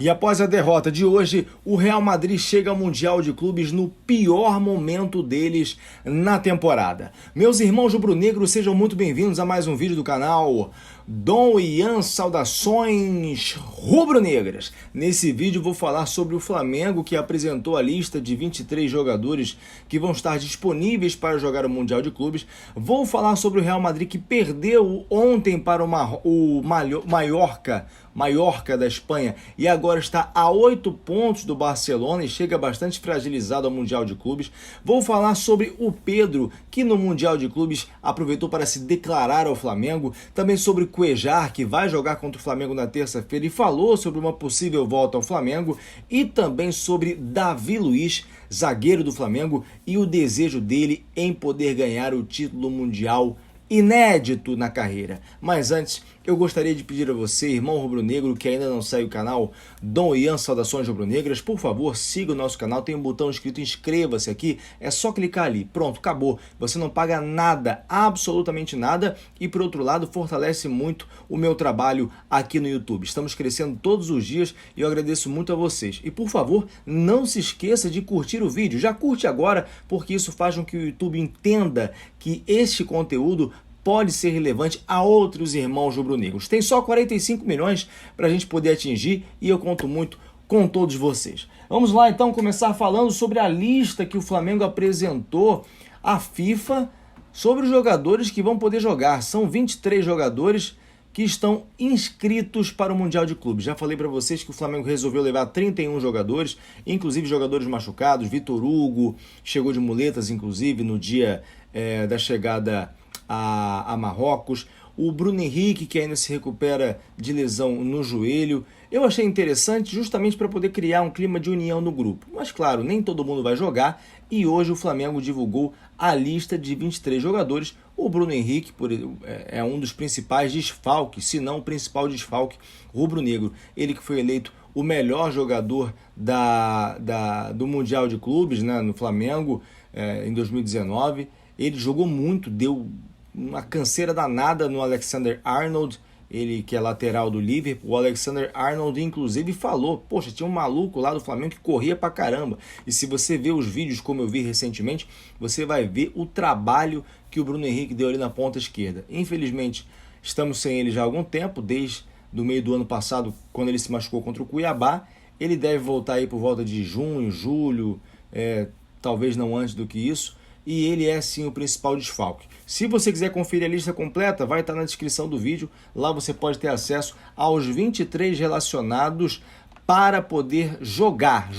E após a derrota de hoje, o Real Madrid chega ao Mundial de Clubes no pior momento deles na temporada. Meus irmãos rubro-negros, sejam muito bem-vindos a mais um vídeo do canal Dom Ian, saudações rubro-negras. Nesse vídeo vou falar sobre o Flamengo, que apresentou a lista de 23 jogadores que vão estar disponíveis para jogar o Mundial de Clubes. Vou falar sobre o Real Madrid, que perdeu ontem para o Mallorca da Espanha e agora está a 8 pontos do Barcelona e chega bastante fragilizado ao Mundial de Clubes. Vou falar sobre o Pedro, que no Mundial de Clubes aproveitou para se declarar ao Flamengo. Também sobre Cuéllar, que vai jogar contra o Flamengo na terça-feira e falou sobre uma possível volta ao Flamengo. E também sobre Davi Luiz, zagueiro do Flamengo, e o desejo dele em poder ganhar o título mundial inédito na carreira. Mas antes, eu gostaria de pedir a você, irmão rubro-negro, que ainda não segue o canal Dom Ian, saudações rubro-negras, por favor, siga o nosso canal, tem um botão escrito inscreva-se aqui, é só clicar ali, pronto, acabou. Você não paga nada, absolutamente nada, e por outro lado, fortalece muito o meu trabalho aqui no YouTube. Estamos crescendo todos os dias e eu agradeço muito a vocês. E por favor, não se esqueça de curtir o vídeo, já curte agora, porque isso faz com que o YouTube entenda que este conteúdo pode ser relevante a outros irmãos rubro-negros. Tem só 45 milhões para a gente poder atingir e eu conto muito com todos vocês. Vamos lá então começar falando sobre a lista que o Flamengo apresentou à FIFA sobre os jogadores que vão poder jogar. São 23 jogadores que estão inscritos para o Mundial de Clubes. Já falei para vocês que o Flamengo resolveu levar 31 jogadores, inclusive jogadores machucados. Vitor Hugo chegou de muletas, inclusive, no dia da chegada a Marrocos. O Bruno Henrique, que ainda se recupera de lesão no joelho. Eu achei interessante justamente para poder criar um clima de união no grupo. Mas claro, nem todo mundo vai jogar e hoje o Flamengo divulgou a lista de 23 jogadores. O Bruno Henrique é um dos principais desfalques, se não o principal desfalque rubro-negro. Ele que foi eleito o melhor jogador do Mundial de Clubes, né, no Flamengo em 2019. Ele jogou muito, deu uma canseira danada no Alexander-Arnold, ele que é lateral do Liverpool. O Alexander-Arnold inclusive falou, poxa, tinha um maluco lá do Flamengo que corria pra caramba. E se você ver os vídeos como eu vi recentemente, você vai ver o trabalho que o Bruno Henrique deu ali na ponta esquerda. Infelizmente, estamos sem ele já há algum tempo, desde o meio do ano passado, quando ele se machucou contra o Cuiabá. Ele deve voltar aí por volta de junho, julho, talvez não antes do que isso. E ele é sim o principal desfalque. Se você quiser conferir a lista completa, vai estar na descrição do vídeo. Lá você pode ter acesso aos 23 relacionados para poder jogar,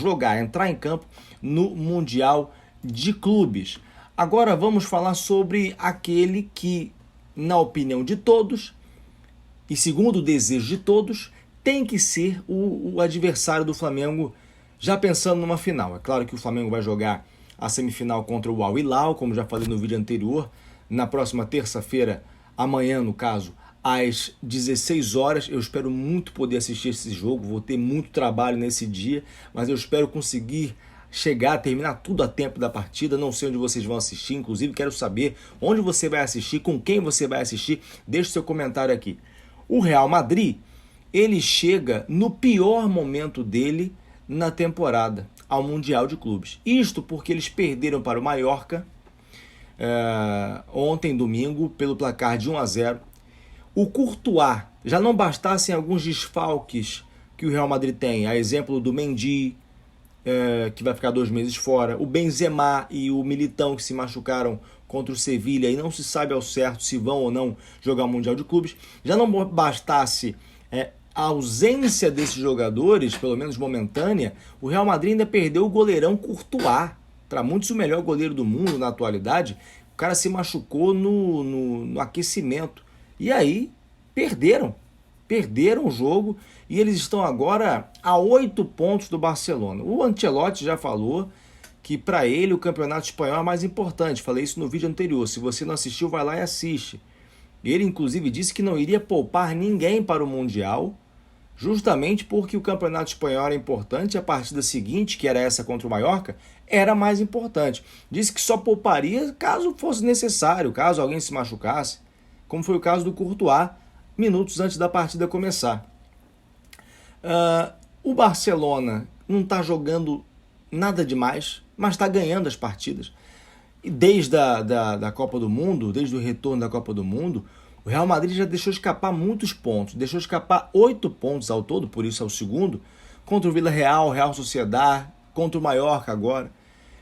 entrar em campo no Mundial de Clubes. Agora vamos falar sobre aquele que, na opinião de todos, e segundo o desejo de todos, tem que ser o adversário do Flamengo, já pensando numa final. É claro que o Flamengo vai jogar a semifinal contra o Al Hilal, como já falei no vídeo anterior, na próxima terça-feira, amanhã no caso, às 16 horas. Eu espero muito poder assistir esse jogo, vou ter muito trabalho nesse dia, mas eu espero conseguir terminar tudo a tempo da partida. Não sei onde vocês vão assistir, inclusive quero saber onde você vai assistir, com quem você vai assistir, deixe seu comentário aqui. O Real Madrid, ele chega no pior momento dele na temporada ao Mundial de Clubes. Isto porque eles perderam para o Mallorca ontem, domingo, pelo placar de 1-0. O Courtois, já não bastassem alguns desfalques que o Real Madrid tem, a exemplo do Mendy, que vai ficar 2 meses fora, o Benzema e o Militão, que se machucaram contra o Sevilha e não se sabe ao certo se vão ou não jogar o Mundial de Clubes. Já não bastasse a ausência desses jogadores, pelo menos momentânea, o Real Madrid ainda perdeu o goleirão Courtois, para muitos o melhor goleiro do mundo na atualidade. O cara se machucou no aquecimento. E aí, perderam o jogo e eles estão agora a 8 pontos do Barcelona. O Ancelotti já falou que para ele o campeonato espanhol é mais importante. Falei isso no vídeo anterior. Se você não assistiu, vai lá e assiste. Ele inclusive disse que não iria poupar ninguém para o Mundial, justamente porque o campeonato espanhol era importante. A partida seguinte, que era essa contra o Mallorca, era mais importante. Disse que só pouparia caso fosse necessário, caso alguém se machucasse, como foi o caso do Courtois, minutos antes da partida começar. O Barcelona não está jogando nada demais, mas está ganhando as partidas. E desde da Copa do Mundo, desde o retorno da Copa do Mundo, o Real Madrid já deixou escapar muitos pontos. Deixou escapar 8 pontos ao todo, por isso é o segundo, contra o Villarreal, Real Sociedad, contra o Mallorca agora.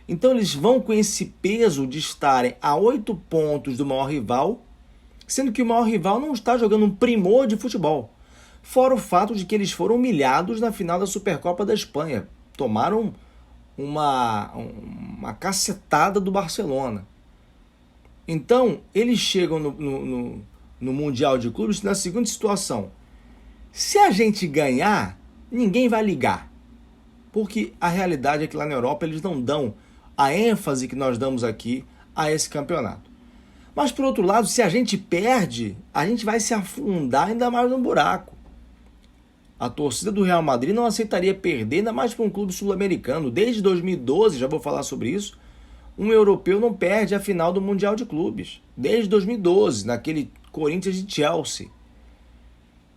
Então eles vão com esse peso de estarem a 8 pontos do maior rival, sendo que o maior rival não está jogando um primor de futebol. Fora o fato de que eles foram humilhados na final da Supercopa da Espanha. Tomaram uma cacetada do Barcelona. Então, eles chegam no Mundial de Clubes na seguinte situação. Se a gente ganhar, ninguém vai ligar. Porque a realidade é que lá na Europa eles não dão a ênfase que nós damos aqui a esse campeonato. Mas, por outro lado, se a gente perde, a gente vai se afundar ainda mais no buraco. A torcida do Real Madrid não aceitaria perder, ainda mais para um clube sul-americano. Desde 2012, já vou falar sobre isso, um europeu não perde a final do Mundial de Clubes. Desde 2012, naquele Corinthians e Chelsea.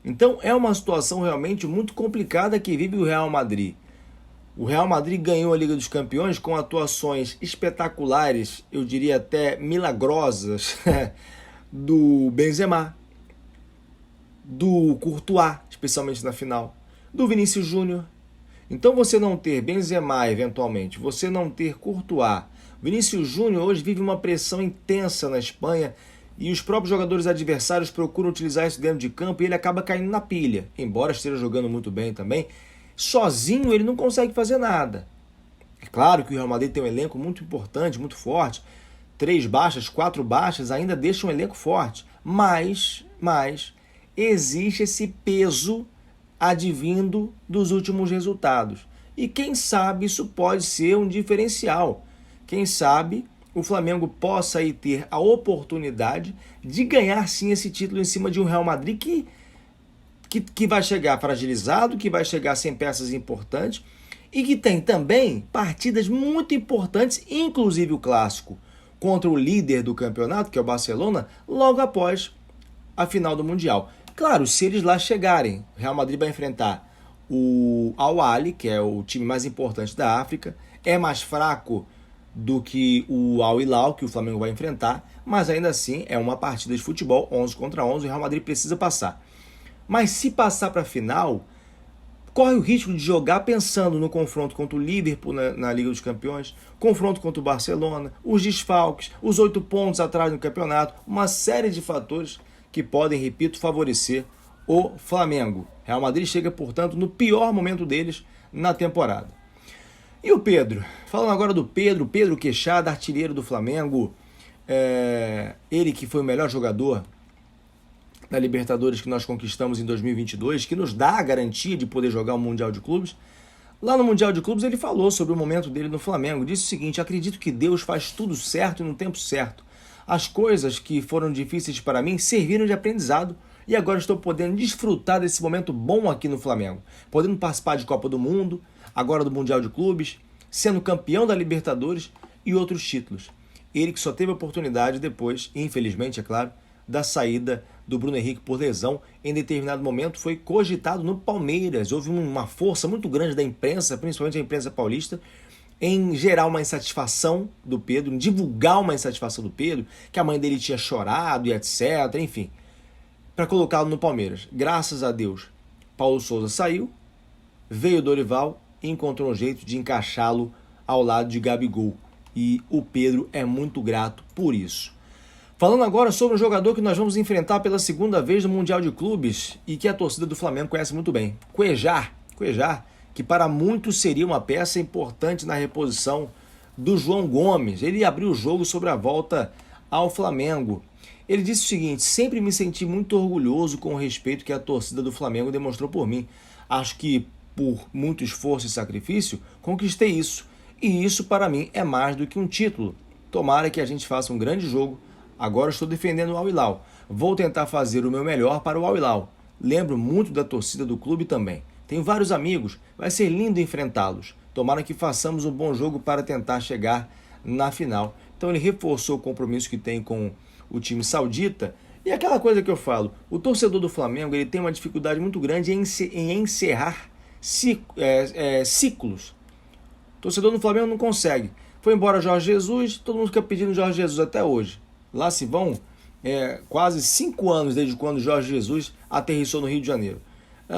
Então é uma situação realmente muito complicada que vive o Real Madrid. O Real Madrid ganhou a Liga dos Campeões com atuações espetaculares, eu diria até milagrosas, do Benzema, do Courtois, especialmente na final, do Vinícius Júnior. Então você não ter Benzema, eventualmente, você não ter Courtois, Vinícius Júnior hoje vive uma pressão intensa na Espanha e os próprios jogadores adversários procuram utilizar isso dentro de campo e ele acaba caindo na pilha, embora esteja jogando muito bem também. Sozinho ele não consegue fazer nada. É claro que o Real Madrid tem um elenco muito importante, muito forte. 3 baixas, 4 baixas ainda deixam um elenco forte. Mas existe esse peso advindo dos últimos resultados. E quem sabe isso pode ser um diferencial. Quem sabe o Flamengo possa aí ter a oportunidade de ganhar sim esse título em cima de um Real Madrid que vai chegar fragilizado, que vai chegar sem peças importantes e que tem também partidas muito importantes, inclusive o clássico contra o líder do campeonato, que é o Barcelona, logo após a final do Mundial. Claro, se eles lá chegarem, o Real Madrid vai enfrentar o Al-Ahly, que é o time mais importante da África, é mais fraco do que o Al-Hilal, que o Flamengo vai enfrentar, mas ainda assim é uma partida de futebol, 11 contra 11, o Real Madrid precisa passar. Mas se passar para a final, corre o risco de jogar pensando no confronto contra o Liverpool na Liga dos Campeões, confronto contra o Barcelona, os desfalques, os 8 pontos atrás no campeonato, uma série de fatores que podem, repito, favorecer o Flamengo. Real Madrid chega, portanto, no pior momento deles na temporada. E o Pedro? Falando agora do Pedro Queixada, artilheiro do Flamengo, ele que foi o melhor jogador da Libertadores que nós conquistamos em 2022, que nos dá a garantia de poder jogar o Mundial de Clubes. Lá no Mundial de Clubes ele falou sobre o momento dele no Flamengo, disse o seguinte: acredito que Deus faz tudo certo e no tempo certo. As coisas que foram difíceis para mim serviram de aprendizado e agora estou podendo desfrutar desse momento bom aqui no Flamengo, podendo participar de Copa do Mundo, agora do Mundial de Clubes, sendo campeão da Libertadores e outros títulos. Ele que só teve a oportunidade depois, infelizmente é claro, da saída do Bruno Henrique por lesão, em determinado momento foi cogitado no Palmeiras. Houve uma força muito grande da imprensa, principalmente a imprensa paulista, em gerar uma insatisfação do Pedro, em divulgar uma insatisfação do Pedro, que a mãe dele tinha chorado e etc, enfim, para colocá-lo no Palmeiras. Graças a Deus, Paulo Souza saiu, veio o Dorival e encontrou um jeito de encaixá-lo ao lado de Gabigol. E o Pedro é muito grato por isso. Falando agora sobre um jogador que nós vamos enfrentar pela segunda vez no Mundial de Clubes e que a torcida do Flamengo conhece muito bem. Cuéllar, que para muitos seria uma peça importante na reposição do João Gomes. Ele abriu o jogo sobre a volta ao Flamengo. Ele disse o seguinte: sempre me senti muito orgulhoso com o respeito que a torcida do Flamengo demonstrou por mim. Acho que por muito esforço e sacrifício conquistei isso. E isso para mim é mais do que um título. Tomara que a gente faça um grande jogo. Agora estou defendendo o Al-Hilal. Vou tentar fazer o meu melhor para o Al-Hilal. Lembro muito da torcida do clube também. Tenho vários amigos. Vai ser lindo enfrentá-los. Tomara que façamos um bom jogo para tentar chegar na final. Então ele reforçou o compromisso que tem com o time saudita. E aquela coisa que eu falo, o torcedor do Flamengo ele tem uma dificuldade muito grande em encerrar ciclos. O torcedor do Flamengo não consegue. Foi embora Jorge Jesus, todo mundo fica pedindo Jorge Jesus até hoje. Lá se vão quase 5 anos desde quando Jorge Jesus aterrissou no Rio de Janeiro.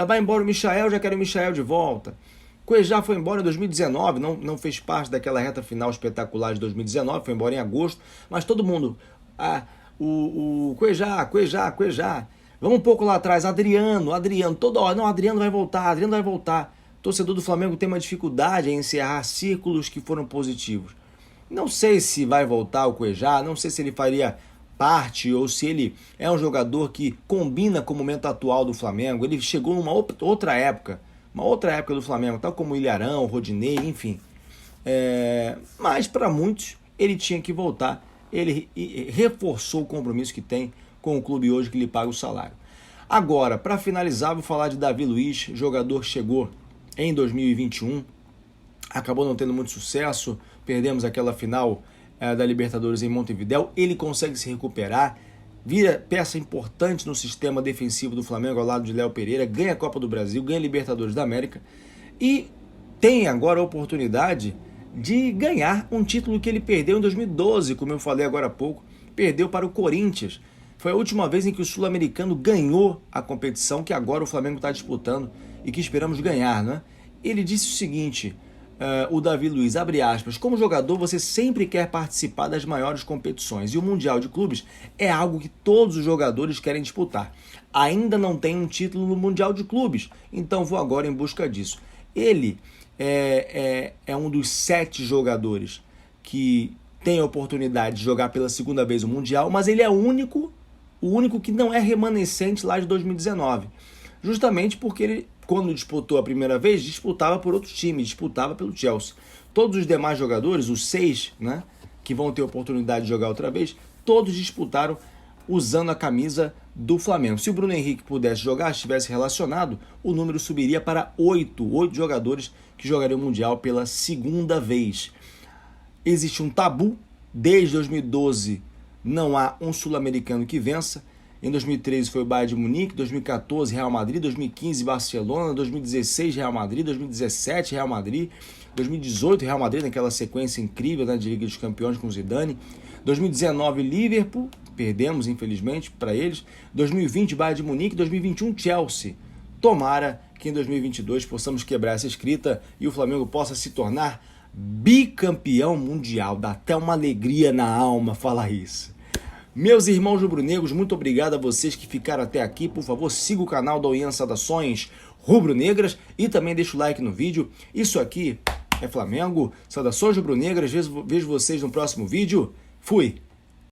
Vai embora o Michael, já quero o Michael de volta. Cuejá foi embora em 2019, não fez parte daquela reta final espetacular de 2019, foi embora em agosto, mas todo mundo, o Cuejá. Vamos um pouco lá atrás, Adriano, toda hora, não, Adriano vai voltar. O torcedor do Flamengo tem uma dificuldade em encerrar círculos que foram positivos. Não sei se vai voltar o Cuejá, não sei se ele faria parte ou se ele é um jogador que combina com o momento atual do Flamengo. Ele chegou numa outra época do Flamengo, tal como o Ilharão, o Rodinei, enfim. Mas para muitos ele tinha que voltar. Ele reforçou o compromisso que tem com o clube hoje que lhe paga o salário. Agora, para finalizar, vou falar de Davi Luiz, jogador que chegou em 2021, acabou não tendo muito sucesso, perdemos aquela final da Libertadores em Montevidéu. Ele consegue se recuperar, vira peça importante no sistema defensivo do Flamengo ao lado de Léo Pereira, ganha a Copa do Brasil, ganha a Libertadores da América e tem agora a oportunidade de ganhar um título que ele perdeu em 2012, como eu falei agora há pouco, perdeu para o Corinthians. Foi a última vez em que o sul-americano ganhou a competição que agora o Flamengo está disputando e que esperamos ganhar, né? Ele disse o seguinte, o Davi Luiz, abre aspas, como jogador você sempre quer participar das maiores competições e o Mundial de Clubes é algo que todos os jogadores querem disputar. Ainda não tem um título no Mundial de Clubes, então vou agora em busca disso. Ele é um dos 7 jogadores que tem a oportunidade de jogar pela segunda vez o Mundial, mas ele é o único que não é remanescente lá de 2019. Justamente porque ele, quando disputou a primeira vez, disputava por outros times, disputava pelo Chelsea. Todos os demais jogadores, os 6, né, que vão ter a oportunidade de jogar outra vez, todos disputaram usando a camisa do Flamengo. Se o Bruno Henrique pudesse jogar, estivesse relacionado, o número subiria para 8 jogadores que jogariam o Mundial pela segunda vez. Existe um tabu, desde 2012 não há um sul-americano que vença. Em 2013 foi o Bayern de Munique, 2014 Real Madrid, 2015 Barcelona, 2016 Real Madrid, 2017 Real Madrid, 2018 Real Madrid naquela sequência incrível, né, de Liga dos Campeões com Zidane, 2019 Liverpool, perdemos infelizmente para eles, 2020 Bayern de Munique, 2021 Chelsea. Tomara que em 2022 possamos quebrar essa escrita e o Flamengo possa se tornar bicampeão mundial. Dá até uma alegria na alma falar isso. Meus irmãos rubro-negros, muito obrigado a vocês que ficaram até aqui. Por favor, siga o canal da União Saudações Rubro-Negras e também deixa o like no vídeo. Isso aqui é Flamengo. Saudações rubro-negras. Vejo vocês no próximo vídeo. Fui!